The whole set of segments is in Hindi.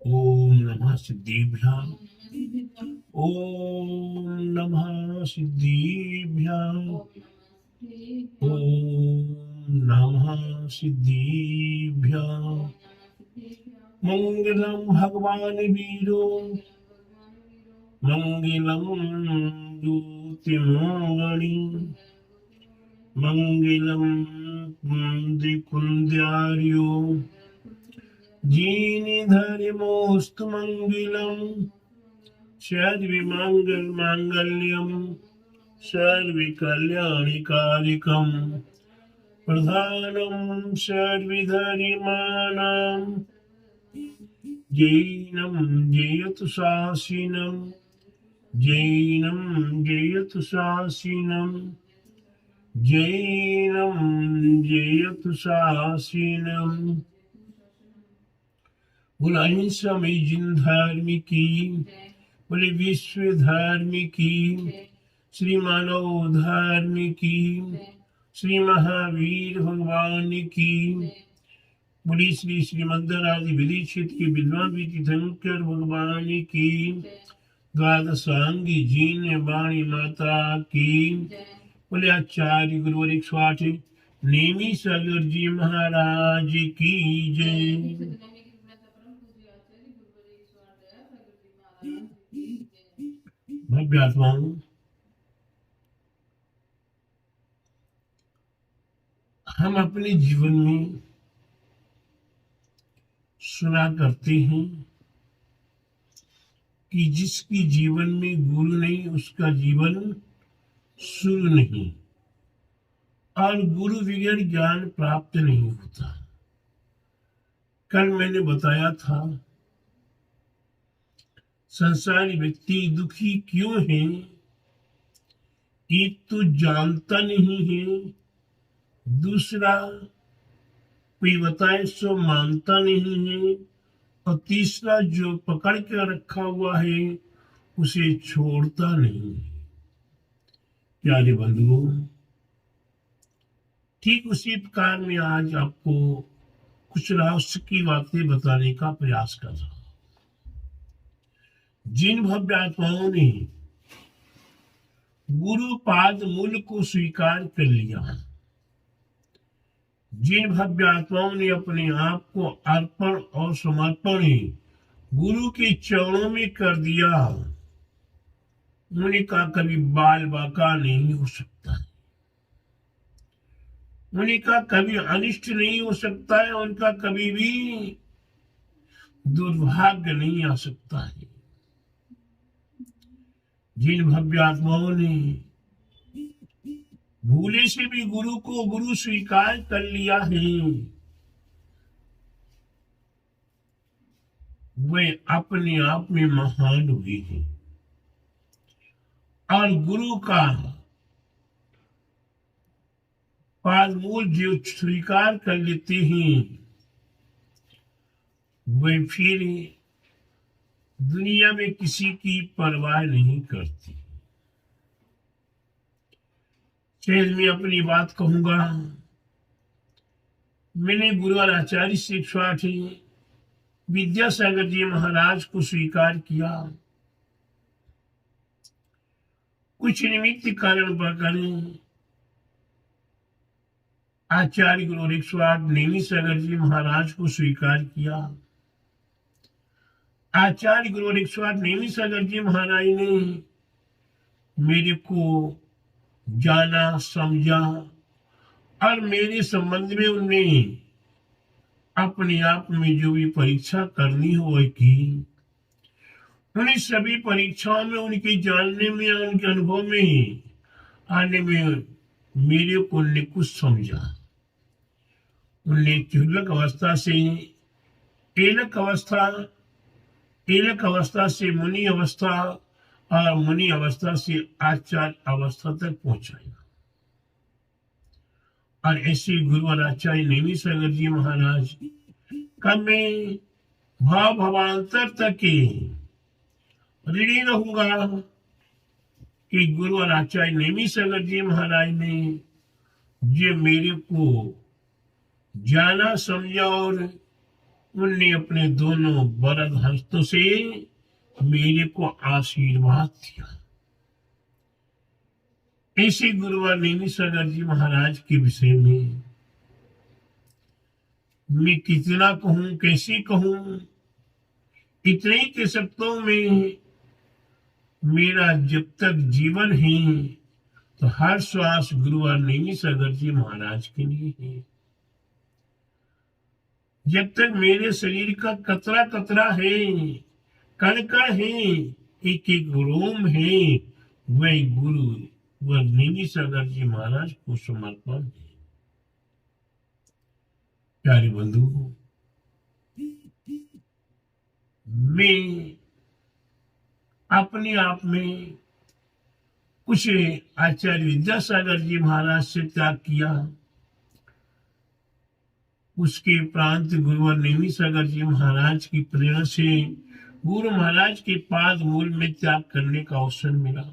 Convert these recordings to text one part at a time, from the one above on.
ओम नमः सिद्धिभ्यां। ओम नमः सिद्धिभ्यां। ओम नमः सिद्धिभ्यां। मंगलम भगवान वीरो मंगलम ज्योतिर्मणि मंगलम कुंदकुंद्यार्यो जीनिधर्मोऽस्तु मंगलम सर्वमंगल मांगल्यम सर्वकल्याणकारिकम् प्रधानम सर्वधर्माणां जैनं जयतु शासिनं जैनं जयतु शासिनं जैनं जयतु शासिनं। बोले अहिंसा में जिन धर्म की, बोले विश्व धर्म की, श्री मानव धर्म की, श्री महावीर भगवान की, बोली श्री श्रीमद्रादि विदीक्षित की विद्वान तीर्थंकर भगवान की, द्वादशांगी जीन वाणी माता की, बोले आचार्य गुरुवर 108 नेमी सागर जी महाराज की जय। भव्य आत्माओं, हम अपने जीवन में सुना करते हैं कि जिसकी जीवन में गुरु नहीं उसका जीवन शुरू नहीं, और गुरु बगैर ज्ञान प्राप्त नहीं होता। कल मैंने बताया था संसारी व्यक्ति दुखी क्यों है? एक तो जानता नहीं है, दूसरा कोई बताए सो मानता नहीं है, और तीसरा जो पकड़ के रखा हुआ है उसे छोड़ता नहीं है। प्यारे बंधुओं, ठीक उसी प्रकार में आज आपको कुछ रहस्य की बातें बताने का प्रयास कर रहा हूं। जिन भव्य आत्माओं ने गुरु पाद मूल को स्वीकार कर लिया, जिन भव्य आत्माओं ने अपने आप को अर्पण और समर्पण गुरु के चरणों में कर दिया, उनका कभी बाल बाका नहीं हो सकता है, उनका कभी अनिष्ट नहीं हो सकता है, उनका कभी भी दुर्भाग्य नहीं आ सकता है। जिन भव्य आत्माओं ने भूले से भी गुरु को गुरु स्वीकार कर लिया है, वे अपने आप में महान हुए हैं, और गुरु का पादमूल जो स्वीकार कर लेते हैं, वे फिर दुनिया में किसी की परवाह नहीं करती। शायद मैं अपनी बात कहूंगा, मैंने गुरुवर आचार्य से 108 विद्यासागर जी महाराज को स्वीकार किया। कुछ निमित्त कारण पर आचार्य गुरुवर 108 नेमी सागर जी महाराज को स्वीकार किया। आचार्य गुरुवर 108 नेमी सागर जी महाराज ने मेरे को जाना, समझा, और मेरे संबंध में उनने अपने आप में जो भी परीक्षा करनी हो वह की। उन्हें सभी परीक्षाओं में, उनके जानने में, उनके अनुभव में आने में मेरे को उनने कुछ समझा। उनने चुल्लक अवस्था से एलक अवस्था से मुनि अवस्था, और मुनि अवस्था से आचार्य अवस्था तक पहुंचाया। और ऐसे गुरुवर आचार्य नेमी सागर जी महाराज का मैं भाव भवांतर तक ऋणी रहूंगा कि गुरुवर आचार्य नेमी सागर जी महाराज ने जो मेरे को जाना, समझा और उनने अपने दोनों वरद हस्तों से मेरे को आशीर्वाद दिया। ऐसे गुरुवर नेमिसागर जी महाराज के विषय में मैं कितना कहूं, कैसे कहूं। इतने के शब्दों में मेरा जब तक जीवन है तो हर श्वास गुरुवर नेमिसागर जी महाराज के लिए है। जब तक मेरे शरीर का कतरा कतरा है, कण कण है, एक एक रोम है, वही गुरु वह नेमिसागर जी महाराज को समर्पण है। प्यारे बंधु, मैं अपने आप में कुछ आचार्य विद्यासागर जी महाराज से त्याग किया, उसके प्रांत गुरुवर नेमिसागर जी महाराज की प्रेरणा से गुरु महाराज के पाद मूल में त्याग करने का अवसर मिला।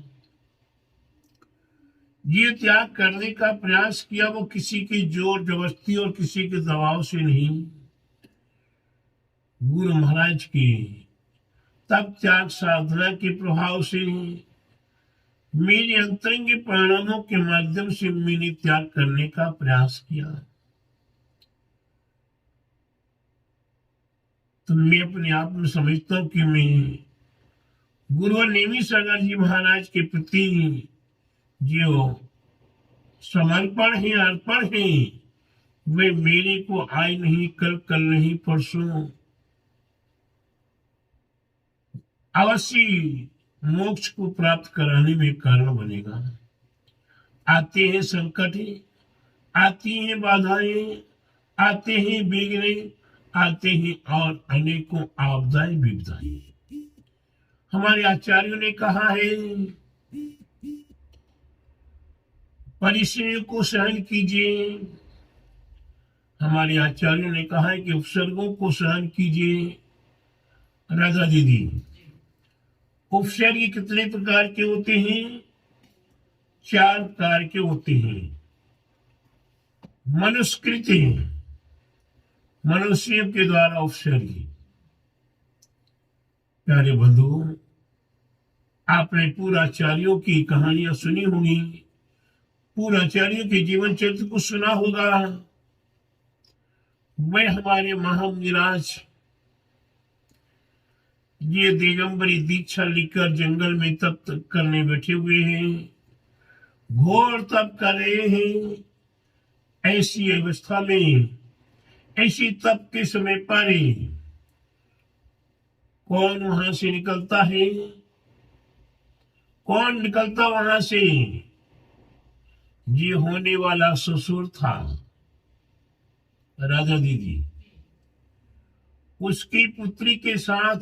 ये त्याग करने का प्रयास किया वो किसी की जोर जबरदस्ती और किसी के दबाव से नहीं, गुरु महाराज की तब त्याग साधना के प्रभाव से मेरे अंतरंग परिणामों के माध्यम से मैंने त्याग करने का प्रयास किया। तो मैं अपने आप में समझता हूं कि मैं गुरुवर नेमिसागर जी महाराज के प्रति जो समर्पण है, अर्पण है, वे मेरे को आज नहीं, कल नहीं, परसों अवश्य मोक्ष को प्राप्त कराने में कारण बनेगा। आते हैं संकट, आती हैं बाधाएं, आते हैं विघ्न, आते हैं और अनेकों आपदाएं विपदाएं। हमारे आचार्यों ने कहा है, परिश्रम को सहन कीजिए। हमारे आचार्यों ने कहा है कि उपसर्गों को सहन कीजिए। राधा दीदी, उपसर्ग कितने प्रकार के होते हैं? 4 प्रकार के होते हैं। मनुष्कृत है, मनुष्यों के द्वारा उपसर्ग। प्यारे बंधु, आपने पूर्वाचार्यों की कहानियां सुनी होंगी, पूर्वाचार्यों के जीवन चरित्र को सुना होगा। वे हमारे महामुनिराज ये दिगंबरी दीक्षा लेकर जंगल में तप करने बैठे हुए हैं, घोर तप कर रहे हैं। ऐसी अवस्था में, ऐसी तप के समय पर कौन वहां से निकलता है? कौन निकलता वहां से? ये होने वाला ससुर था राधा दीदी, उसकी पुत्री के साथ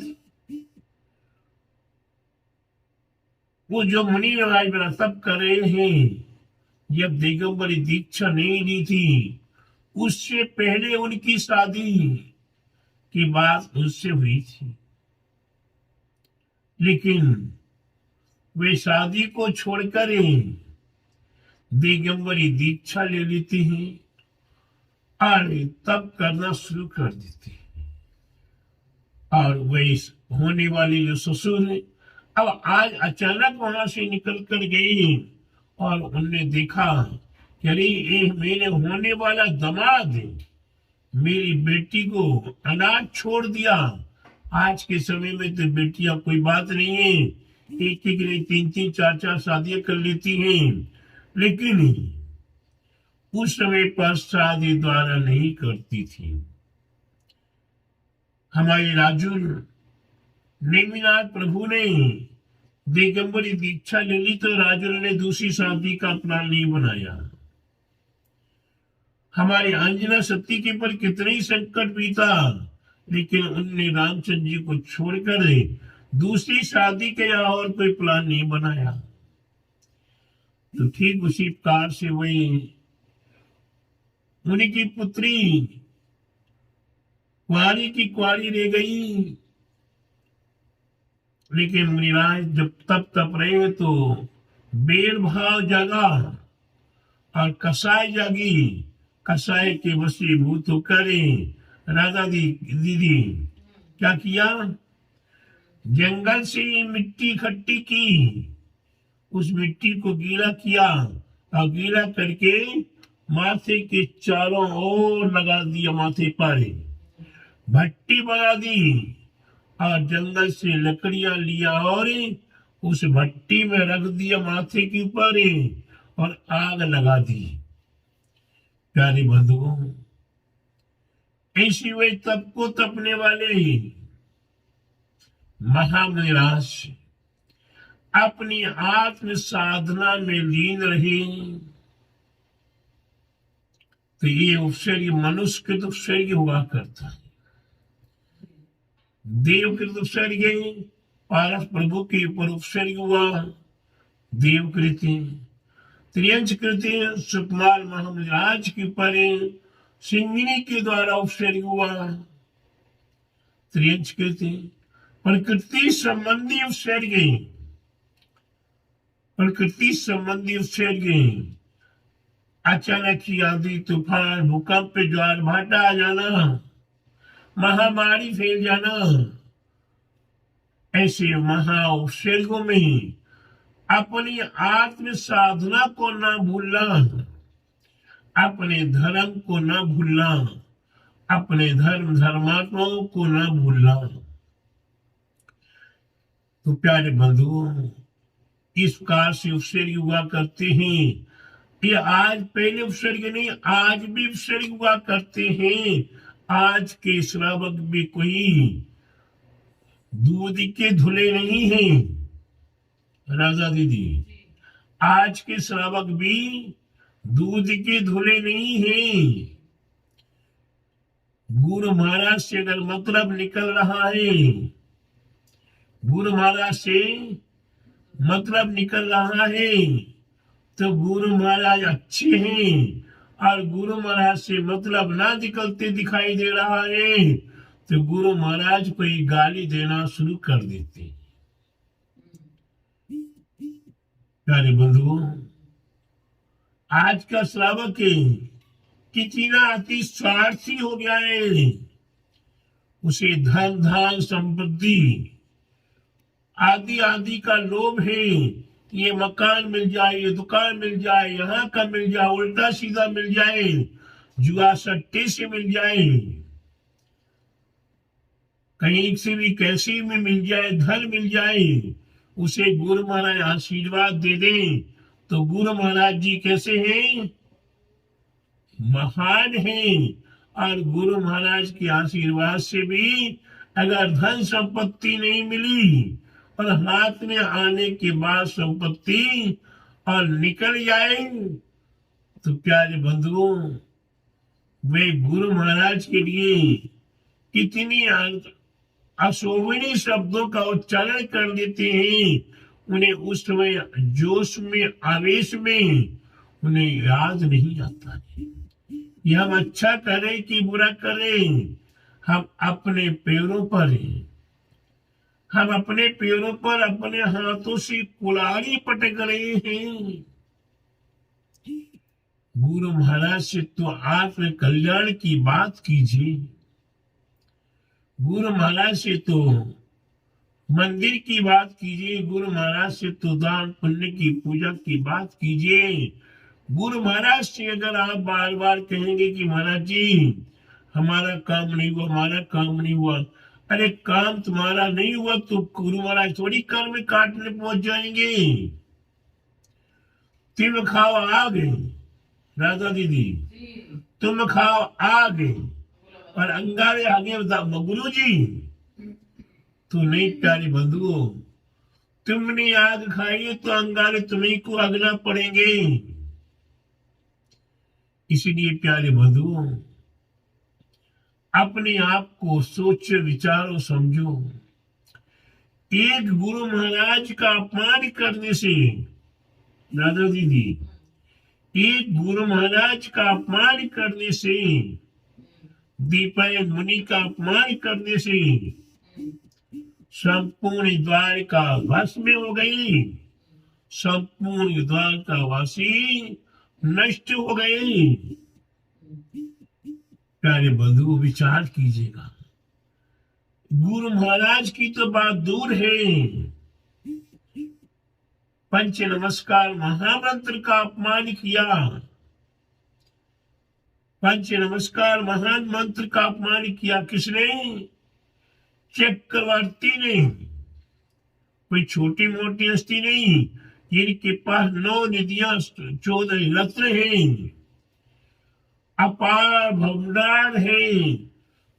वो जो मुनि महाराज बना तप कर रहे हैं। जब दिगंबरी दीक्षा नहीं ली थी, उससे पहले उनकी शादी की बात उससे हुई थी, लेकिन वे शादी को छोड़कर दिगंबरी दीक्षा ले लेती हैं और तप करना शुरू कर देती हैं। और वे होने वाली जो ससुर है, अब आज अचानक वहां से निकल कर गई और उनने देखा कि अरे ये मेरे होने वाला दामाद मेरी बेटी को अनाथ छोड़ दिया। आज के समय में तो बेटियां कोई बात नहीं है, एक एक ने 3-3, 4-4 शादियां कर लेती हैं, लेकिन उस समय पर शादी द्वारा नहीं करती थी। हमारे राजुल नेमिनाथ प्रभु ने दिगंबरी दीक्षा ले ली तो राजुल ने दूसरी शादी का प्लान नहीं बनाया। हमारे अंजना सती के पर कितने ही संकट बीता, लेकिन उनने रामचंद्र जी को छोड़कर दूसरी शादी का और कोई प्लान नहीं बनाया। तो ठीक उसी प्रकार से वही उनकी पुत्री कुंवारी की कुंवारी रह गई। लेकिन मुनिराज जब तप रहे तो बेर भाव जागा और कसाय जागी। कसाय के वशीभूत होकर राधा दीदी क्या किया, जंगल से मिट्टी इकट्ठी की, उस मिट्टी को गीला किया और गीला करके माथे के चारों ओर लगा दिया, माथे पर भट्टी बना दी और जंगल से लकड़ियां लिया और उस भट्टी में रख दिया माथे के ऊपर और आग लगा दी। प्यारे बंधुओं, ऐसी वे तप को तपने वाले महानिराश अपनी आत्म साधना में लीन रहे, तो ये उपसर्ग मनुष्यकृत उपसर्ग हुआ करता है। देवकृत उपसर्ग पारस प्रभु के ऊपर उपसर्ग हुआ देवकृत, त्रियंचकृत सुकुमार महाराज के ऊपर सिंगिनी के द्वारा उपसर्ग हुआ त्रियंचकृत। प्रकृति संबंधी उपसर्ग, प्रकृति संबंधी उपसर्ग अचानक ही आंधी तूफान भूकंप ज्वार भाटा आ जाना, महामारी फैल जाना, ऐसे महा उपसर्गों में अपनी आत्म साधना को ना भूलना, अपने धर्म को ना भूलना, अपने धर्मात्माओं को ना भूलना। तो प्यारे बंधुओं, इस प्रकार से उपसर्ग हुआ करते हैं। ये आज पहले उपसर्ग नहीं, आज भी उपसर्ग हुआ करते हैं। आज के श्रावक भी कोई दूध के धुले नहीं हैं राजा दीदी, आज के श्रावक भी दूध के धुले नहीं हैं। गुरु महाराज से अगर मतलब निकल रहा है, गुरु महाराज से मतलब निकल रहा है, तो गुरु महाराज अच्छे हैं, और गुरु महाराज से मतलब ना निकलते दिखाई दे रहा है, तो गुरु महाराज को ही गाली देना शुरू कर देते हैं। प्यारे बंधुओं, आज का श्रावक कितना अति स्वार्थी हो गया है, उसे धन धान संपत्ति आदि आदि का लोभ है। ये मकान मिल जाए, ये दुकान मिल जाए, यहाँ का मिल जाए, उल्टा सीधा मिल जाए, जुआ सट्टे से मिल जाए, कहीं से भी कैसे में मिल जाए, धन मिल जाए, उसे गुरु महाराज आशीर्वाद दे दें, तो गुरु महाराज जी कैसे हैं, महान हैं। और गुरु महाराज के आशीर्वाद से भी अगर धन संपत्ति नहीं मिली और हाथ में आने के बाद संपत्ति और निकल जाए, तो प्यारे बंधुओं, वे गुरु महाराज के लिए कितनी अशोभनीय शब्दों का उच्चारण कर देते हैं। उन्हें उस समय जोश में, आवेश में उन्हें याद नहीं आता है। ये हम अच्छा करें कि बुरा करें, हम अपने पैरों पर हैं, हम अपने पैरों पर अपने हाथों से कुल्हाड़ी पटक रहे हैं। गुरु महाराज से तो आत्म कल्याण की बात कीजिए, गुरु महाराज से तो मंदिर की बात कीजिए, गुरु महाराज से तो दान पुण्य की पूजा की बात कीजिए। गुरु महाराज से अगर आप बार बार कहेंगे कि महाराज जी हमारा काम नहीं हुआ, हमारा काम नहीं हुआ, अरे काम तुम्हारा नहीं हुआ तो गुरु महाराज थोड़ी कर में काटने पहुंच जाएंगे। तुम खाओ आगे राधा दीदी, तुम खाओ आगे और अंगारे आगे बताओ गुरु जी। तो नहीं प्यारे बंधुओं, तुमने आग खाई तो अंगारे तुम्हीं को अगना पड़ेंगे। इसलिए प्यारे बंधुओं, अपने आप को सोचो, विचारो, समझो। एक गुरु महाराज का अपमान करने से दादा दीदी, एक गुरु महाराज का अपमान करने से, दीपायन मुनि का अपमान करने से संपूर्ण द्वारका भस्म हो गई, संपूर्ण द्वारका वासी नष्ट हो गए। प्यारे बंधु विचार कीजिएगा, गुरु महाराज की तो बात दूर है, पंच नमस्कार महामंत्र का अपमान किया, पंच नमस्कार महान मंत्र का अपमान किया। किसने? चक्रवर्ती ने। कोई छोटी मोटी हस्ती नहीं, जिनके पास 9 निधियां 14 रत्न हैं, अपार भंडार है,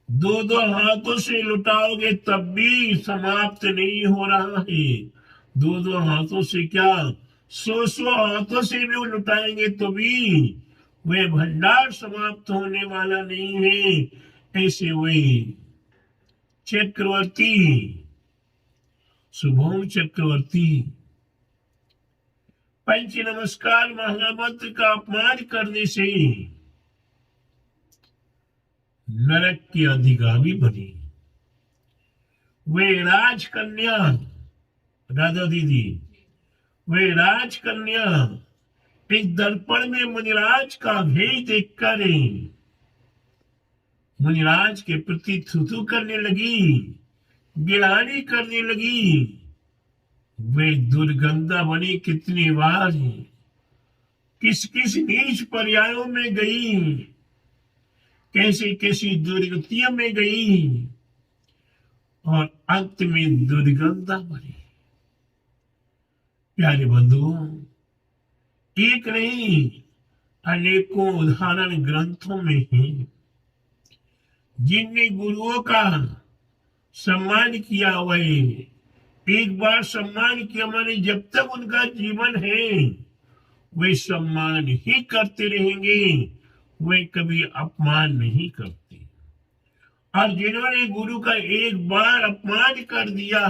2-2 हाथों से लुटाओगे तब भी समाप्त नहीं हो रहा है। 2-2 हाथों से क्या, 100-100 हाथों से भी लुटाएंगे तो भी वह भंडार समाप्त होने वाला नहीं है। ऐसे वही चक्रवर्ती, शुभम चक्रवर्ती पंच नमस्कार महामंत्र का अपमान करने से नरक की अधिगामी बनी। वे राजकन्या, राधा दीदी, वे राजकन्या इस दर्पण में मुनिराज का भेद देखकर मुनिराज के प्रति थुथु करने लगी, गिलानी करने लगी। वे दुर्गंधा बनी कितनी बार, किस किस नीच पर्यायों में गई, कैसी कैसी दुर्गतियों में गई और अंत में दुर्गंधा बनी। प्यारे बंधुओं, एक नहीं अनेकों उदाहरण ग्रंथों में हैं, जिनने गुरुओं का सम्मान किया। वह एक बार सम्मान किया माने जब तक उनका जीवन है वे सम्मान ही करते रहेंगे, वे कभी अपमान नहीं करते। और जिन्होंने गुरु का एक बार अपमान कर दिया,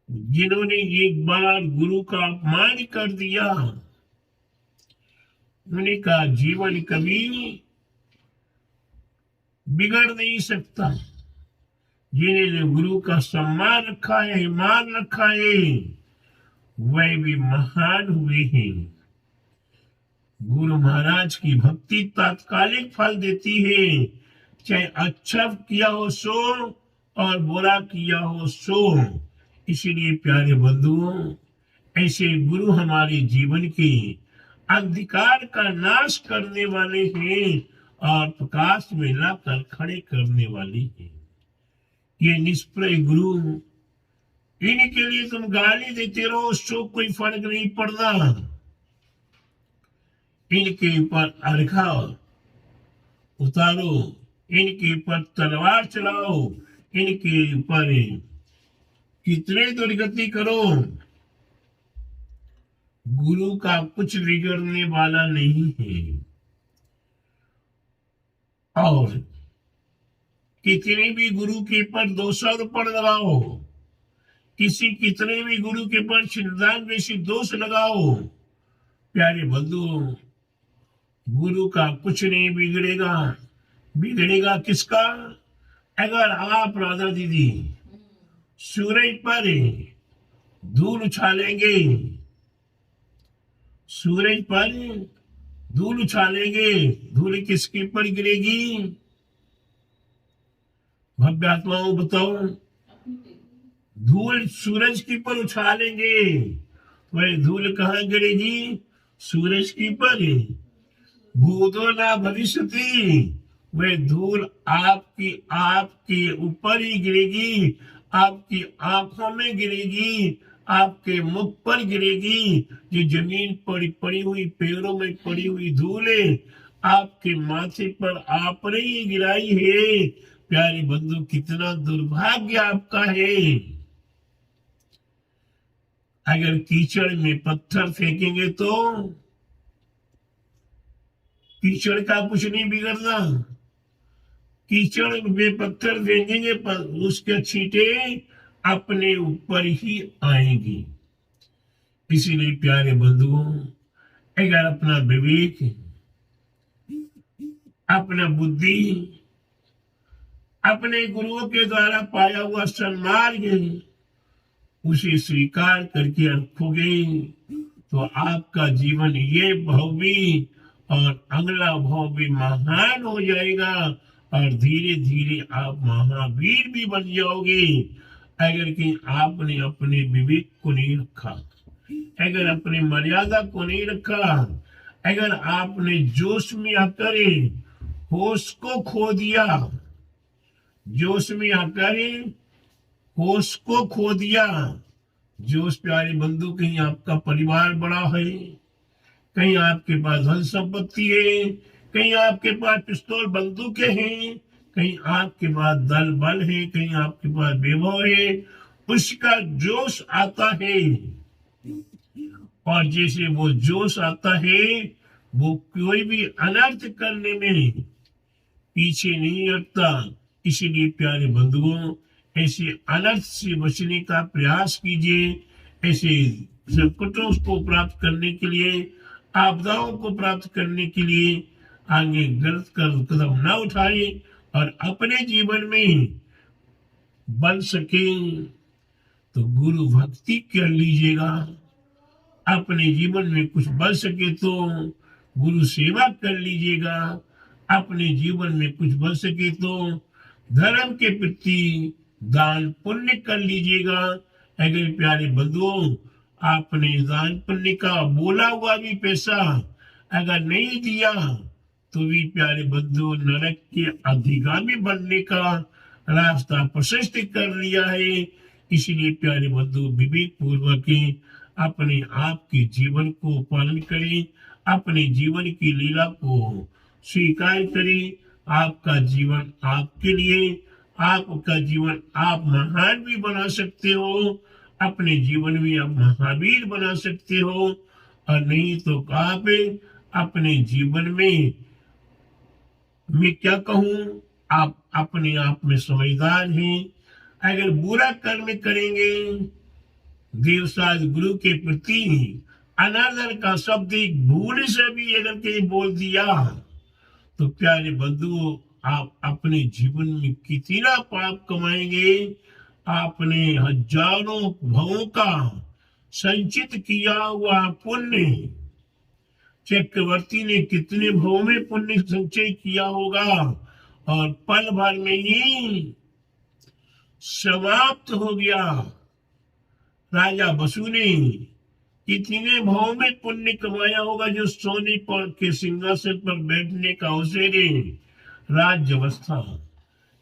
जिन्होंने एक बार गुरु का अपमान कर दिया, उनका जीवन कभी बिगड़ नहीं सकता। जिन्होंने गुरु का सम्मान रखा है, मान रखा है, वह भी महान हुए हैं। गुरु महाराज की भक्ति तात्कालिक फल देती है, चाहे अच्छा किया हो सो और बुरा किया हो सो। इसलिए प्यारे बंधुओं, ऐसे गुरु हमारे जीवन के अंधकार का नाश करने वाले हैं और प्रकाश में लाकर खड़े करने वाले हैं। ये निष्प्रय गुरु, इनके लिए तुम गाली देते रहो, उससे कोई फर्क नहीं पड़ता। इनके ऊपर अर्घा उतारो, इनके ऊपर तलवार चलाओ, इनके ऊपर कितने दुर्गति करो, गुरु का कुछ बिगड़ने वाला नहीं है। और कितने भी गुरु के पर दोषारोपण लगाओ, कितने भी गुरु के पर छिन्नदानवेशी दोष लगाओ, प्यारे बंधु, गुरु का कुछ नहीं बिगड़ेगा। बिगड़ेगा किसका? अगर आप राधा दीदी सूरज पर धूल उछालेंगे, सूरज पर धूल उछालेंगे, धूल किसके पर गिरेगी? भव्य आत्माओं बताओ, धूल सूरज की पर उछालेंगे, वह धूल कहाँ गिरेगी? सूरज की पर। भूतो ना भविष्यति, वह धूल आपके ऊपर ही गिरेगी, आपकी आंखों में गिरेगी, आपके मुख पर गिरेगी। जो जमीन पर पड़ी हुई, पैरों में पड़ी हुई धूल है, आपके माथे पर आपने ही गिराई है। प्यारे बंधु, कितना दुर्भाग्य आपका है। अगर कीचड़ में पत्थर फेंकेंगे तो कीचड़ का कुछ नहीं बिगड़ना, कीचड़ में पत्थर फेंकेंगे पर उसके छींटे अपने ऊपर ही आएंगी। इसीलिए प्यारे बंधुओं, अगर अपना विवेक, अपना बुद्धि, अपने गुरुओं के द्वारा पाया हुआ सन्मार्ग उसे स्वीकार करके रखोगे तो आपका जीवन ये भव्य और अगला भाव भी महान हो जाएगा और धीरे धीरे आप महावीर भी बन जाओगे। अगर कि आपने अपने विवेक को नहीं रखा, अगर अपनी मर्यादा को नहीं रखा, अगर आपने जोश में आकर होश को खो दिया, जोश में आकर होश को खो दिया। जोश प्यारे बंधु, कहीं आपका परिवार बड़ा है, कहीं आपके पास धन संपत्ति है, कहीं आपके पास पिस्तौल बंदूकें हैं, कहीं आपके पास दल बल है, कहीं आपके पास वैभव है, उसका जोश आता है। और जैसे वो जोश आता है, वो कोई भी अनर्थ करने में पीछे नहीं हटता। इसलिए प्यारे बंधुओं, ऐसे अनर्थ से बचने का प्रयास कीजिए। ऐसे संकटों को प्राप्त करने के लिए, आपदाओं को प्राप्त करने के लिए आगे गलत कदम न उठाए और अपने जीवन में बन सके तो गुरु भक्ति कर लीजिएगा। अपने जीवन में कुछ बन सके तो गुरु सेवा कर लीजिएगा। अपने जीवन में कुछ बन सके तो धर्म के प्रति दान पुण्य कर लीजिएगा। अगर प्यारे बंधुओं, आपने दान पुण्य का बोला हुआ भी पैसा अगर नहीं दिया तो भी प्यारे बंधु नरक के अधिगामी बनने का रास्ता प्रशस्त कर लिया है। इसलिए प्यारे बंधु, विवेक पूर्वक अपने आप के जीवन को पालन करें, अपने जीवन की लीला को स्वीकार करें। आपका जीवन आपके लिए, आपका जीवन आप महान भी बना सकते हो, अपने जीवन में आप महावीर बना सकते हो। और नहीं तो आप अपने जीवन में मैं क्या कहूँ, आप अपने आप में समझदार हैं। अगर बुरा कर्म करेंगे, देवसाज गुरु के प्रति अनादर का शब्द एक भूल से भी अगर कहीं बोल दिया तो प्यारे बंधुओं, आप अपने जीवन में कितना पाप कमाएंगे। आपने हजारों भवों का संचित किया हुआ पुण्य, चक्रवर्ती ने कितने भवों में पुण्य संचय किया होगा और पल भर में ही समाप्त हो गया। राजा बसु ने कितने भाव में पुण्य कमाया होगा, जो सोने पर के सिंहासन पर बैठने का अवसर राज्य अवस्था,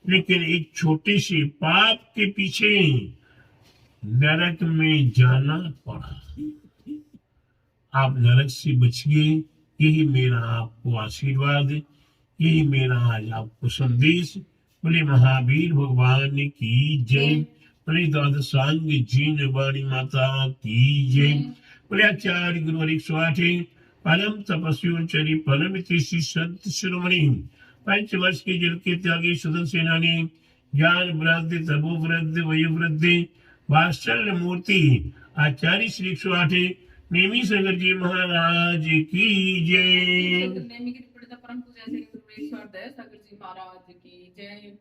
लेकिन एक छोटे से पाप के पीछे नरक में जाना पड़ा। आप नरक से बचिए, यही मेरा आपको आशीर्वाद, यही मेरा आज आपको संदेश। बोले महावीर भगवान की जय, बोले द्वादशांग जीन वाणी माता की जय, बोले आचार्य गुरुवर 108 परम तपस्वी परम श्री संत शिरोमणि 5 वर्ष के जल के त्यागी सुदन सेनानी, ज्ञान वृद्धि तपो वृद्धि वयोवृद्धि वात्सल्य मूर्ति आचार्य श्री 108 नेमी सागर जी महाराज की जय। नेमी की परम पूजा श्री गुरु सागर जी महाराज की जय।